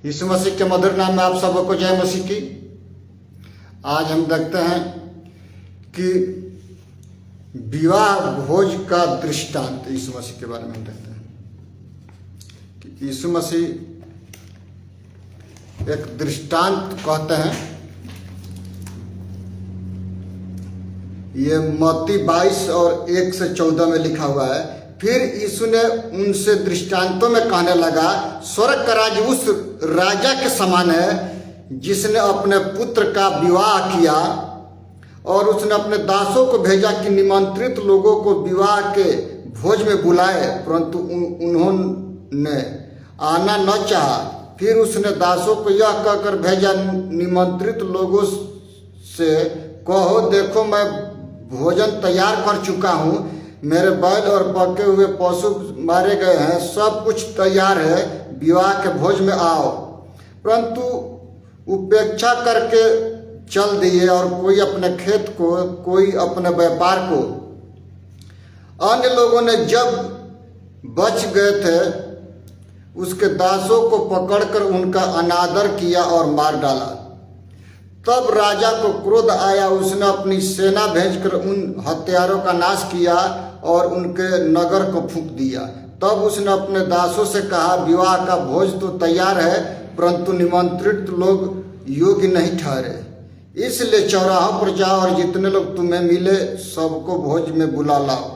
यीशु मसीह के मधुर नाम में आप सबको जय मसीह की। आज हम देखते हैं कि विवाह भोज का दृष्टांत यीशु मसीह के बारे में हम देखते हैं कि यीशु मसीह एक दृष्टांत कहते हैं। ये मत्ती 22 और 1 से 14 में लिखा हुआ है। फिर यीशु ने उनसे दृष्टांतों में कहने लगा, स्वर्ग का राज्य उस राजा के समान है जिसने अपने पुत्र का विवाह किया और उसने अपने दासों को भेजा कि निमंत्रित लोगों को विवाह के भोज में बुलाए, परंतु उन्होंने आना न चाहा। फिर उसने दासों को यह कहकर भेजा, निमंत्रित लोगों से कहो, देखो मैं भोजन तैयार कर चुका हूँ, मेरे बैल और पके हुए पशु मारे गए हैं, सब कुछ तैयार है, विवाह के भोज में आओ। परंतु उपेक्षा करके चल दिए और कोई अपने खेत को, कोई अपने व्यापार को। अन्य लोगों ने जब बच गए थे उसके दासों को पकड़कर उनका अनादर किया और मार डाला। तब राजा को क्रोध आया, उसने अपनी सेना भेजकर उन हत्यारों का नाश किया और उनके नगर को फूंक दिया। तब उसने अपने दासों से कहा, विवाह का भोज तो तैयार है, परंतु निमंत्रित लोग योग्य नहीं ठहरे, इसलिए चौराहों पर जाओ और जितने लोग तुम्हें मिले सबको भोज में बुला लाओ।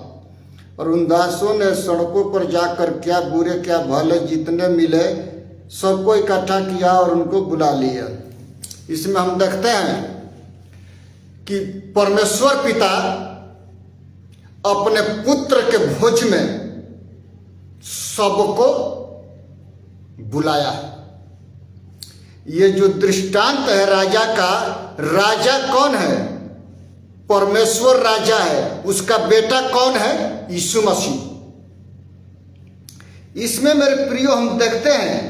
और उन दासों ने सड़कों पर जाकर क्या बुरे क्या भले जितने मिले सबको इकट्ठा किया और उनको बुला लिया। इसमें हम देखते हैं कि परमेश्वर पिता अपने पुत्र के भोज में सबको बुलाया है। ये जो दृष्टांत है राजा का, राजा कौन है? परमेश्वर राजा है। उसका बेटा कौन है? यीशु मसीह। इसमें मेरे प्रियो हम देखते हैं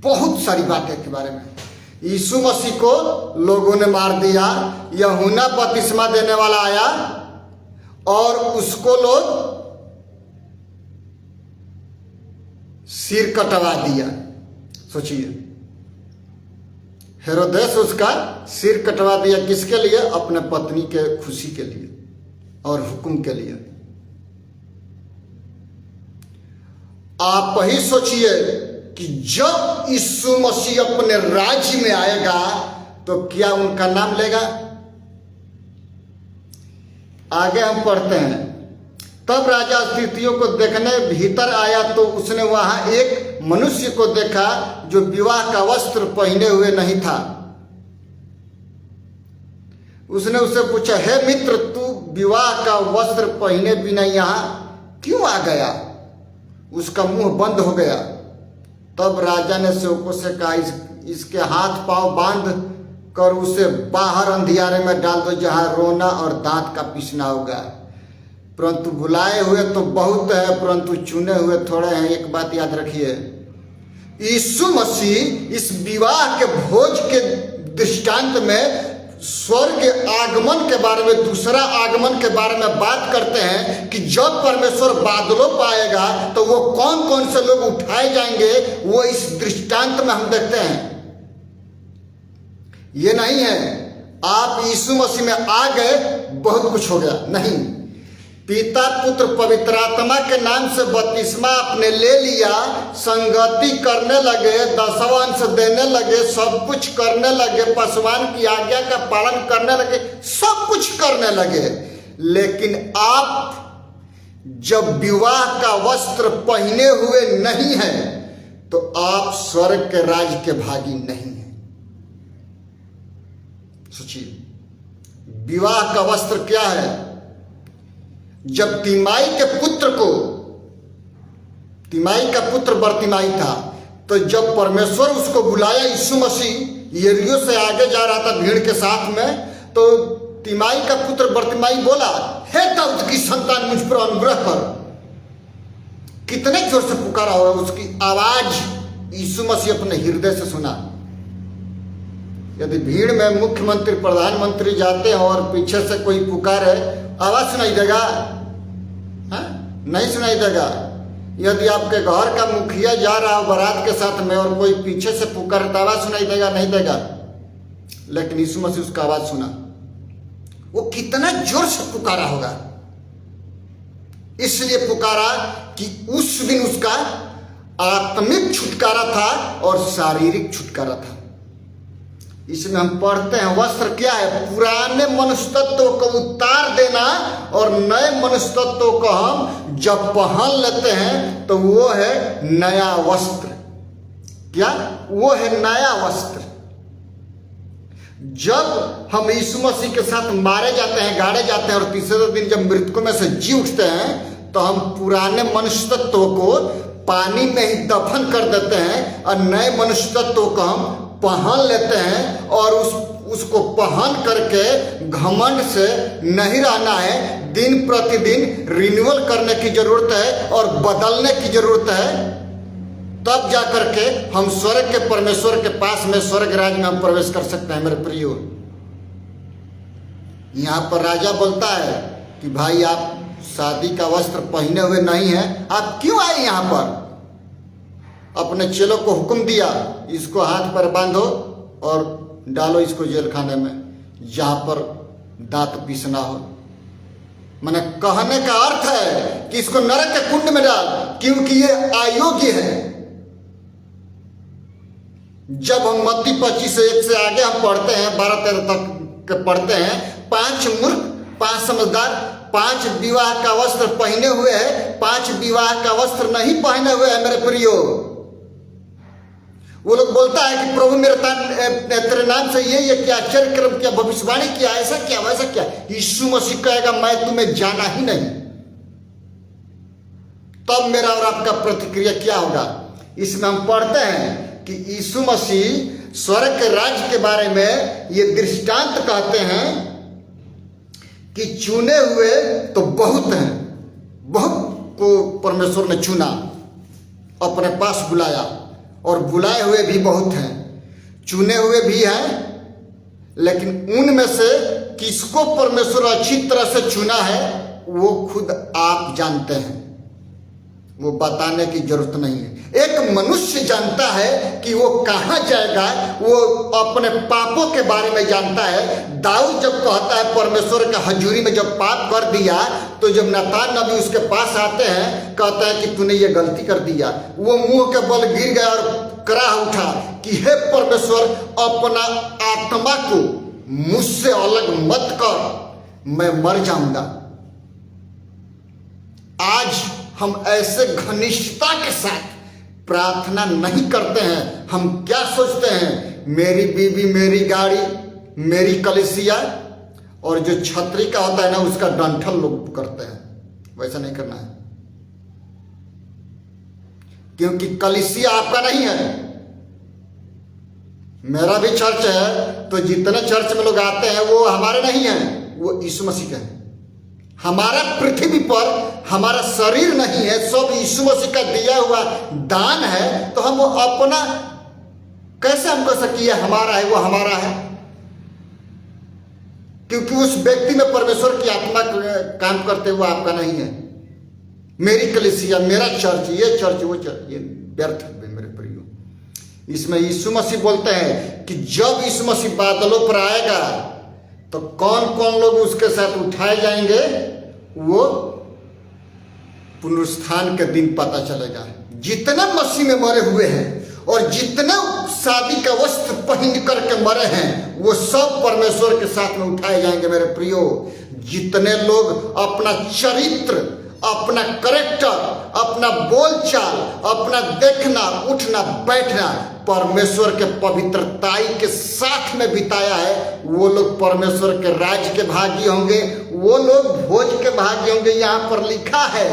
बहुत सारी बातें के बारे में। यीशु मसीह को लोगों ने मार दिया, यूहन्ना बपतिस्मा देने वाला आया और उसको लोग सिर कटवा दिया। सोचिए, हेरोदेस उसका सिर कटवा दिया। किसके लिए? अपने पत्नी के खुशी के लिए और हुक्म के लिए। आप ही सोचिए कि जब यीशु मसीह अपने राज्य में आएगा तो क्या उनका नाम लेगा? आगे हम पढ़ते हैं, तब राजा अतिथियों को देखने भीतर आया तो उसने वहां एक मनुष्य को देखा जो विवाह का वस्त्र पहने हुए नहीं था। उसने उससे पूछा, हे मित्र, तू विवाह का वस्त्र पहने बिना यहां क्यों आ गया? उसका मुंह बंद हो गया। तब राजा ने सेवकों से कहा, इसके हाथ पांव बांध कर उसे बाहर अंधियारे में डाल दो, जहां रोना और दांत का पीसना होगा। परंतु बुलाए हुए तो बहुत है, परंतु चुने हुए थोड़े हैं। एक बात याद रखिए, यीशु मसीह इस विवाह के भोज के दृष्टांत में स्वर्ग के आगमन के बारे में, दूसरा आगमन के बारे में बात करते हैं कि जब परमेश्वर बादलों पर आएगा तो वो कौन कौन से लोग उठाए जाएंगे, वो इस दृष्टांत में हम देखते हैं। ये नहीं है आप यीशु मसीह में आ गए बहुत कुछ हो गया, नहीं। पिता पुत्र पवित्र आत्मा के नाम से बपतिस्मा आपने ले लिया, संगति करने लगे, दसवां अंश देने लगे, सब कुछ करने लगे, पासवान की आज्ञा का पालन करने लगे, सब कुछ करने लगे। लेकिन आप जब विवाह का वस्त्र पहने हुए नहीं हैं तो आप स्वर्ग के राज्य के भागी नहीं हैं। सोचिए, विवाह का वस्त्र क्या है? जब तिमाई के पुत्र को, तिमाई का पुत्र बरतिमाई था, तो जब परमेश्वर उसको बुलाया, यीशु मसीह यरीहो से आगे जा रहा था भीड़ के साथ में, तो तिमाई का पुत्र बरतिमाई बोला, हे दाऊद की संतान, मुझ पर अनुग्रह कर। कितने जोर से पुकारा होगा, उसकी आवाज यीशु मसीह अपने हृदय से सुना। यदि भीड़ में मुख्यमंत्री प्रधानमंत्री जाते हैं और पीछे से कोई पुकारे, आवाज सुनाई देगा? नहीं सुनाई देगा। यदि आपके घर का मुखिया जा रहा हो बारात के साथ में और कोई पीछे से पुकार तो आवाज सुनाई देगा? नहीं देगा। लेकिन यीशु मसीह उसका आवाज सुना। वो कितना जोर से पुकारा होगा, इसलिए पुकारा कि उस दिन उसका आत्मिक छुटकारा था और शारीरिक छुटकारा था। इसमें हम पढ़ते हैं वस्त्र क्या है? पुराने मनुष्य तत्वों को उतार देना और नए मनुष्य तत्वों को हम जब पहन लेते हैं तो वो है नया वस्त्र। क्या? वो है नया वस्त्र। जब हम यीशु मसीह के साथ मारे जाते हैं, गाड़े जाते हैं और तीसरे दिन जब मृतकों में से जी उठते हैं तो हम पुराने मनुष्य तत्वों को पानी में ही दफन कर देते हैं और नए मनुष्य तत्वों को हम पहन लेते हैं। और उसको पहन करके घमंड से नहीं रहना है, दिन प्रतिदिन रिन्यूअल करने की जरूरत है और बदलने की जरूरत है। तब जा करके हम स्वर्ग के परमेश्वर के पास में, स्वर्ग राज्य में हम प्रवेश कर सकते हैं। मेरे प्रियो, यहाँ पर राजा बोलता है कि भाई आप शादी का वस्त्र पहने हुए नहीं हैं, आप क्यों आए यहाँ पर? अपने चेलों को हुक्म दिया, इसको हाथ पर बांधो और डालो इसको जेल खाने में, जहाँ पर दांत पीसना हो। मैंने कहने का अर्थ है कि इसको नरक के कुंड में डाल, क्योंकि ये अयोग्य है। जब हम मत्ती 25:1 से आगे हम पढ़ते हैं, 12-13 तक के पढ़ते हैं, 5 मूर्ख, 5 समझदार, 5 विवाह का वस्त्र पहने हुए है, 5 विवाह का वस्त्र नहीं पहने हुए है। मेरे प्रियो, वो लोग बोलता है कि प्रभु मेरे तेरे नाम से ये क्या आश्चर्य कर्म किया, भविष्यवाणी किया, ऐसा क्या वैसा क्या। यीशु मसीह कहेगा मैं तुम्हें जाना ही नहीं। तब मेरा और आपका प्रतिक्रिया क्या होगा? इसमें हम पढ़ते हैं कि यीशु मसीह स्वर्ग के राज्य के बारे में ये दृष्टांत कहते हैं कि चुने हुए तो बहुत हैं, बहुत को परमेश्वर ने चुना, अपने पास बुलाया, और बुलाए हुए भी बहुत हैं, चुने हुए भी हैं। लेकिन उनमें से किसको परमेश्वर अच्छी तरह से चुना है वो खुद आप जानते हैं, वो बताने की जरूरत नहीं है। एक मनुष्य जानता है कि वो कहाँ जाएगा, वो अपने पापों के बारे में जानता है। दाऊद जब कहता है परमेश्वर के हजूरी में जब पाप कर दिया, तो जब नातान नबी उसके पास आते हैं, कहता है कि तूने ये गलती कर दिया, वो मुंह के बल गिर गया और कराह उठा कि हे परमेश्वर, अपना आत्मा को मुझसे अलग मत कर, मैं मर जाऊंगा। आज हम ऐसे घनिष्ठता के साथ प्रार्थना नहीं करते हैं। हम क्या सोचते हैं? मेरी बीवी, मेरी गाड़ी, मेरी कलीसिया, और जो छतरी का होता है ना उसका डंठल लोग करते हैं। वैसा नहीं करना है, क्योंकि कलीसिया आपका नहीं है। मेरा भी चर्च है, तो जितने चर्च में लोग आते हैं वो हमारे नहीं हैं, वो यीशु मसीह के हैं। हमारा पृथ्वी पर हमारा शरीर नहीं है, सब यीशु मसीह का दिया हुआ दान है। तो हम वो अपना कैसे हम कह सकते हैं हमारा है, वो हमारा है? क्योंकि उस व्यक्ति में परमेश्वर की आत्मा काम करते हुए आपका नहीं है। मेरी कलीसिया, मेरा चर्च, ये चर्च, वो चर्च, ये व्यर्थ है मेरे प्रियो। इसमें यीशु मसीह बोलते हैं कि जब यीशु मसीह बादलों पर आएगा तो कौन कौन लोग उसके साथ उठाए जाएंगे, वो पुनरुत्थान के दिन पता चलेगा। जितने मसीह में मरे हुए हैं और जितने शादी का वस्त्र पहन करके मरे हैं, वो सब परमेश्वर के साथ में उठाए जाएंगे। मेरे प्रियो, जितने लोग अपना चरित्र, अपना करेक्टर, अपना बोलचाल, अपना देखना, उठना, बैठना परमेश्वर के पवित्रताई के साथ में बिताया है, वो लोग परमेश्वर के राज्य के भागी होंगे, वो लोग भोज के भागी होंगे। यहाँ पर लिखा है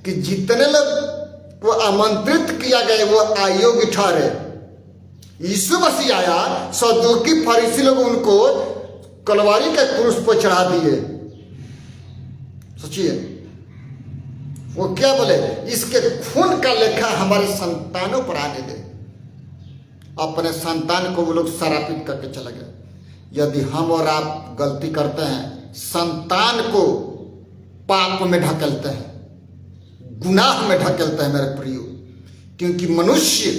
कि जितने लोग वो आमंत्रित किया गए वो अयोग्य ठहरे। यीशु मसीह आया, सदूकी फरीसी लोग उनको कलवारी के क्रूस पर चढ़ा दिए। सोचिए, वो क्या बोले? इसके खून का लेखा हमारे संतानों पर आने दे। अपने संतान को वो लोग शरापित करके चले गए। यदि हम और आप गलती करते हैं, संतान को पाप में ढकेलते हैं, गुनाह में ढकेलता है मेरे प्रियो। क्योंकि मनुष्य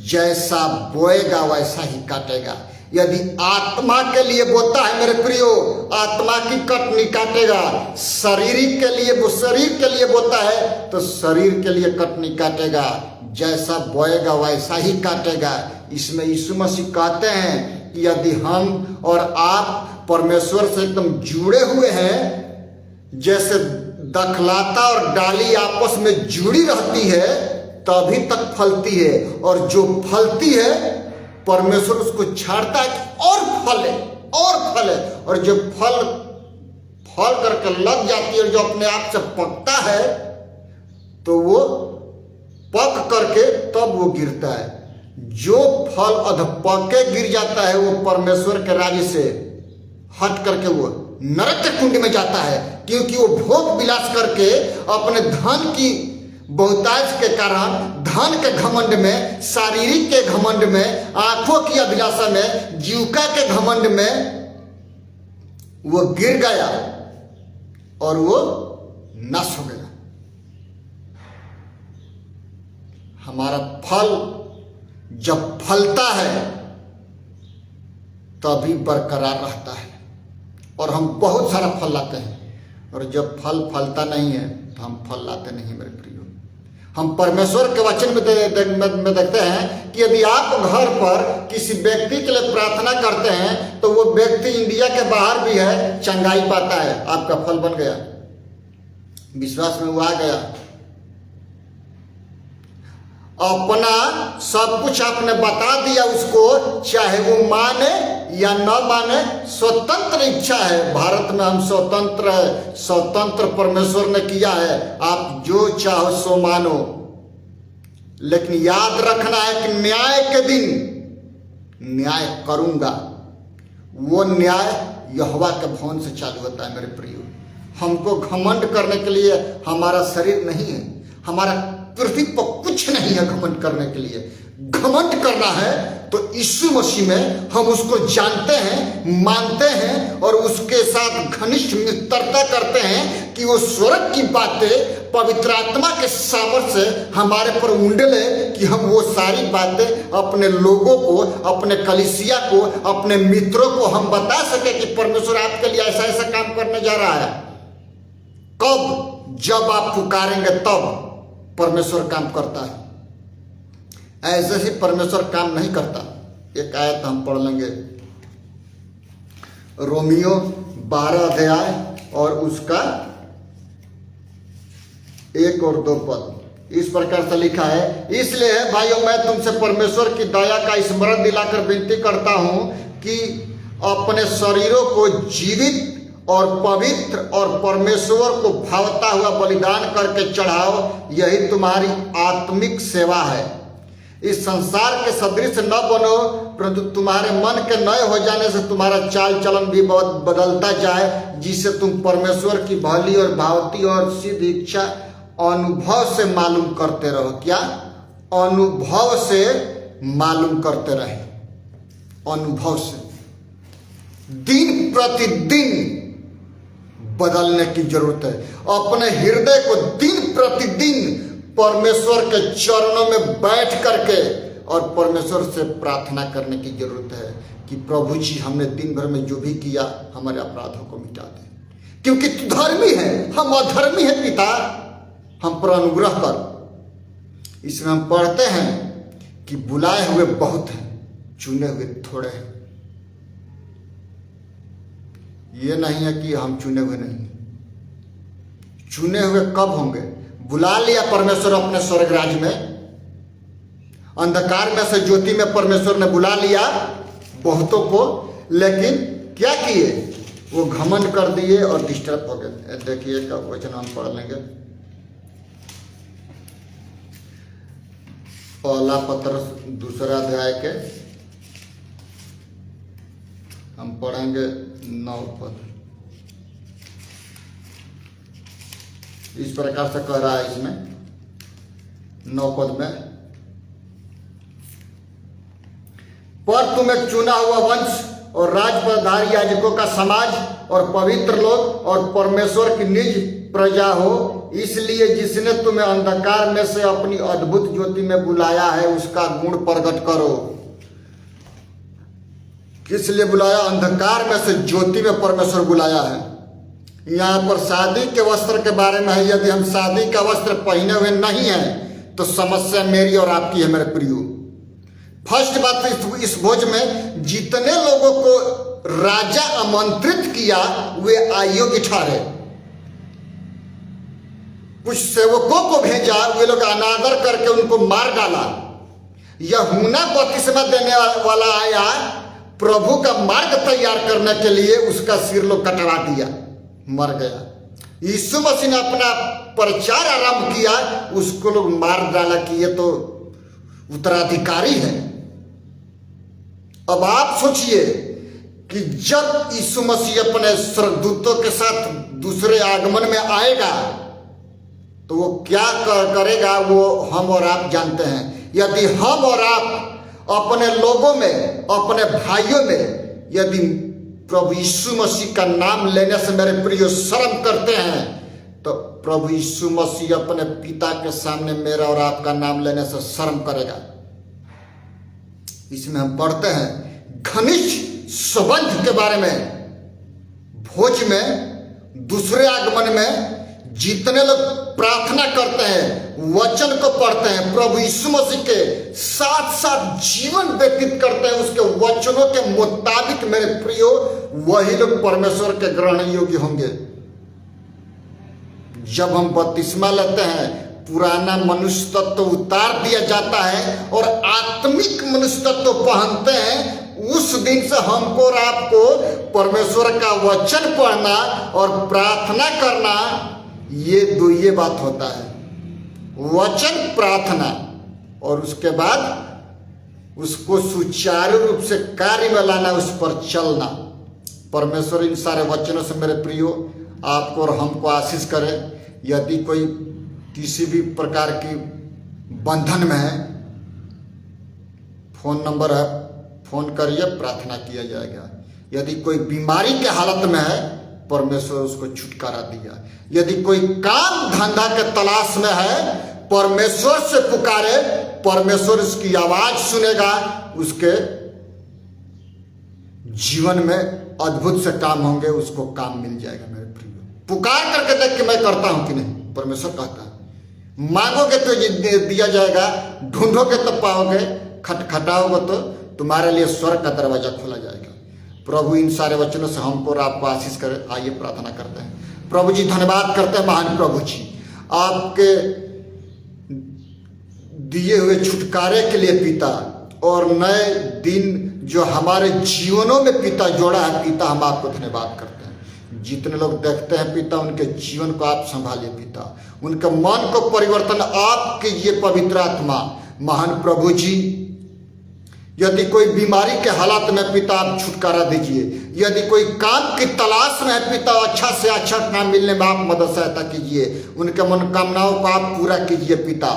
जैसा बोएगा वैसा ही काटेगा। यदि आत्मा के लिए बोता है मेरे प्रियो, आत्मा की कटनी काटेगा। शरीर के लिए वो शरीर के लिए बोता है तो शरीर के लिए कटनी काटेगा। जैसा बोएगा वैसा ही काटेगा। इसमें यीशु मसीह कहते हैं कि यदि हम और आप परमेश्वर से एकदम जुड़े हुए हैं, जैसे दखलाता और डाली आपस में जुड़ी रहती है तभी तक फलती है, और जो फलती है परमेश्वर उसको छाड़ता है कि और फले और फले। और जब फल करके लग जाती है और जो अपने आप से पकता है तो वो पक करके तब वो गिरता है। जो फल अधपके गिर जाता है वो परमेश्वर के राज्य से हट करके वो नरक के कुंड में जाता है। क्योंकि वो भोग विलास करके अपने धन की बहुतायत के कारण, धन के घमंड में, शारीरिक के घमंड में, आंखों की अभिलाषा में, जीविका के घमंड में वो गिर गया और वो नष्ट हो गया। हमारा फल जब फलता है तभी बरकरार रहता है और हम बहुत सारा फल लाते हैं। और जब फल फलता नहीं है तो हम फल लाते नहीं मेरे प्रियो। हम परमेश्वर के वचन में देखते हैं कि यदि आप घर पर किसी व्यक्ति के लिए प्रार्थना करते हैं तो वो व्यक्ति इंडिया के बाहर भी है, चंगाई पाता है, आपका फल बन गया। विश्वास में वो आ गया। अपना सब कुछ आपने बता दिया उसको, चाहे वो माने या न माने, स्वतंत्र इच्छा है। भारत में हम स्वतंत्र है, स्वतंत्र परमेश्वर ने किया है। आप जो चाहो सो मानो, लेकिन याद रखना है कि न्याय के दिन न्याय करूंगा। वो न्याय यहोवा के भवन से चालू होता है मेरे प्रियो। हमको घमंड करने के लिए हमारा शरीर नहीं है, हमारा पृथ्वी पर कुछ नहीं है घमंड करने के लिए। घमंड करना है तो यीशु मसीह में हम उसको जानते हैं, मानते हैं और उसके साथ घनिष्ठ मित्रता करते हैं कि वो स्वर्ग की बातें पवित्र आत्मा के सामर्थ्य से हमारे पर उंडेले, कि हम वो सारी बातें अपने लोगों को, अपने कलीसिया को, अपने मित्रों को हम बता सके कि परमेश्वर आपके लिए ऐसा ऐसा काम करने जा रहा है। कब? जब आप पुकारेंगे तब परमेश्वर काम करता है। ऐसे ही परमेश्वर काम नहीं करता। एक आयत हम पढ़ लेंगे, रोमियो 12 अध्याय और उसका 1 और 2 पद। इस प्रकार से लिखा है, इसलिए भाइयों मैं तुमसे परमेश्वर की दया का स्मरण दिलाकर विनती करता हूं कि अपने शरीरों को जीवित और पवित्र और परमेश्वर को भावता हुआ बलिदान करके चढ़ाओ, यही तुम्हारी आत्मिक सेवा है। इस संसार के सदृश न बनो, परंतु तुम्हारे मन के नए हो जाने से तुम्हारा चाल चलन भी बहुत बदलता जाए, जिससे तुम परमेश्वर की भली और भावती और सिद्ध इच्छा अनुभव से मालूम करते रहो। क्या? अनुभव से मालूम करते रहे। अनुभव से दिन प्रतिदिन बदलने की जरूरत है। अपने हृदय को दिन प्रतिदिन परमेश्वर के चरणों में बैठ करके और परमेश्वर से प्रार्थना करने की जरूरत है कि प्रभु जी हमने दिन भर में जो भी किया हमारे अपराधों को मिटा दे, क्योंकि तू धर्मी है, हम अधर्मी है पिता, हम पर अनुग्रह कर। इसमें हम पढ़ते हैं कि बुलाए हुए बहुत हैं, चुने हुए थोड़े हैं। ये नहीं है कि हम चुने हुए नहीं। चुने हुए कब होंगे? बुला लिया परमेश्वर अपने स्वर्ग राज्य में, अंधकार में से ज्योति में परमेश्वर ने बुला लिया बहुतों को, लेकिन क्या किए? वो घमंड कर दिए और डिस्टर्ब हो गए। देखिए का वचन हम पढ़ लेंगे, पहला पत्र 2 अध्याय के हम पढ़ेंगे 9 पद। इस प्रकार से कह रहा है इसमें 9 पद में, पर तुम एक चुना हुआ वंश और राजपदधारी याजकों का समाज और पवित्र लोग और परमेश्वर की निज प्रजा हो। इसलिए जिसने तुम्हें अंधकार में से अपनी अद्भुत ज्योति में बुलाया है उसका गुण प्रकट करो। किस लिए बुलाया? अंधकार में से ज्योति में परमेश्वर बुलाया है। यहाँ पर शादी के वस्त्र के बारे में है। यदि हम शादी का वस्त्र पहने हुए नहीं है तो समस्या मेरी और आपकी है मेरे प्रियो। फर्स्ट बात, इस भोज में जितने लोगों को राजा आमंत्रित किया वे अयोग्य ठहरे। कुछ सेवकों को भेजा, वे लोग अनादर करके उनको मार डाला। यूहन्ना बपतिस्मा देने वाला आया प्रभु का मार्ग तैयार करने के लिए, उसका सिर लोग कटवा दिया, मर गया। यीशु मसीह ने अपना प्रचार आरंभ किया, उसको लोग मार डाला कि ये तो उत्तराधिकारी है। अब आप सोचिए कि जब यीशु मसीह अपने स्वर्गदूतों के साथ दूसरे आगमन में आएगा तो वो क्या करेगा, वो हम और आप जानते हैं। यदि हम और आप अपने लोगों में, अपने भाइयों में यदि प्रभु यीशु मसीह का नाम लेने से मेरे प्रिय शर्म करते हैं तो प्रभु यीशु मसीह अपने पिता के सामने मेरा और आपका नाम लेने से शर्म करेगा। इसमें हम पढ़ते हैं घनिष्ठ संबंध के बारे में। भोज में, दूसरे आगमन में जितने लोग प्रार्थना करते हैं, वचन को पढ़ते हैं, प्रभु यीशु मसीह के साथ साथ जीवन व्यतीत करते हैं उसके वचनों के मुताबिक मेरे प्रियो, वही लोग परमेश्वर के ग्रहण योग्य होंगे। जब हम बपतिस्मा लेते हैं पुराना मनुष्य तत्व उतार दिया जाता है और आत्मिक मनुष्य तत्व पहनते हैं। उस दिन से हमको और आपको परमेश्वर का वचन पढ़ना और प्रार्थना करना, ये बात होता है। वचन, प्रार्थना, और उसके बाद उसको सुचारू रूप से कार्य में लाना, उस पर चलना। परमेश्वर इन सारे वचनों से मेरे प्रियो आपको और हमको आशीष करे। यदि कोई किसी भी प्रकार की बंधन में है, फोन नंबर है, फोन करिए, प्रार्थना किया जाएगा। यदि कोई बीमारी के हालत में है, परमेश्वर उसको छुटकारा दिया। यदि कोई काम धंधा के तलाश में है, परमेश्वर से पुकारे, परमेश्वर उसकी आवाज सुनेगा, उसके जीवन में अद्भुत से काम होंगे, उसको काम मिल जाएगा मेरे प्रियो। पुकार करके देख कि मैं करता हूं कि नहीं। परमेश्वर कहता है मांगोगे तो दिया जाएगा, ढूंढोगे तो पाओगे, खटखटाओगे तो तुम्हारे लिए स्वर्ग का दरवाजा खोला जाएगा। प्रभु इन सारे वचनों से हमको और आपको आशीष करे। आइए प्रार्थना करते हैं। प्रभु जी धन्यवाद करते हैं, महान प्रभु जी, आपके दिए हुए छुटकारे के लिए पिता, और नए दिन जो हमारे जीवनों में पिता जोड़ा है पिता, हम आपको धन्यवाद करते हैं। जितने लोग देखते हैं पिता, उनके जीवन को आप संभालिए पिता, उनके मन को परिवर्तन आप कीजिए पवित्र आत्मा। महान प्रभु जी, यदि कोई बीमारी के हालात में पिता आप छुटकारा दीजिए, यदि कोई काम की तलाश में है पिता, अच्छा से अच्छा काम मिलने में आप मदद सहायता कीजिए, उनके मनोकामनाओं को आप पूरा कीजिए पिता।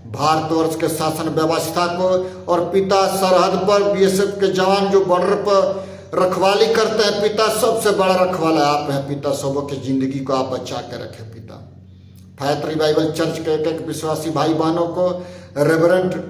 भारतवर्ष के शासन व्यवस्था को, और पिता सरहद पर बीएसएफ के जवान जो बॉर्डर पर रखवाली करते हैं पिता, सबसे बड़ा रखवाला आप हैं पिता। सबों की जिंदगी को आप बचा के रखें पिता। फायत रिवाइवल चर्च के एक विश्वासी भाई बहनों को, रेवरेंड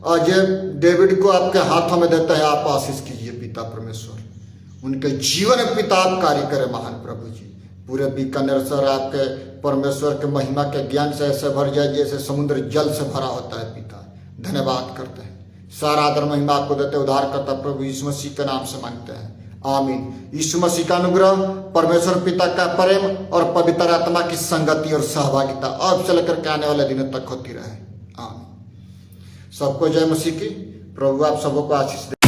अजय डेविड को आपके हाथों में देता है, आप आशीष कीजिए पिता परमेश्वर। उनके जीवन में पिता आप कार्य करें महान प्रभु जी। पूरे बीकानेर शहर आपके परमेश्वर के महिमा के ज्ञान से ऐसे भर जाए जैसे समुद्र जल से भरा होता है पिता। धन्यवाद करते हैं, सारा आदर महिमा आपको देते, उद्धार करता प्रभु यीशु मसीह के नाम से मांगते हैं, आमीन। यीशु मसीह का अनुग्रह, परमेश्वर पिता का प्रेम और पवित्र आत्मा की संगति और सहभागिता अब से लेकर के आने वाले दिनों तक होती रहे, आमीन। सबको जय मसीह की। प्रभु आप सबों को आशीष दे।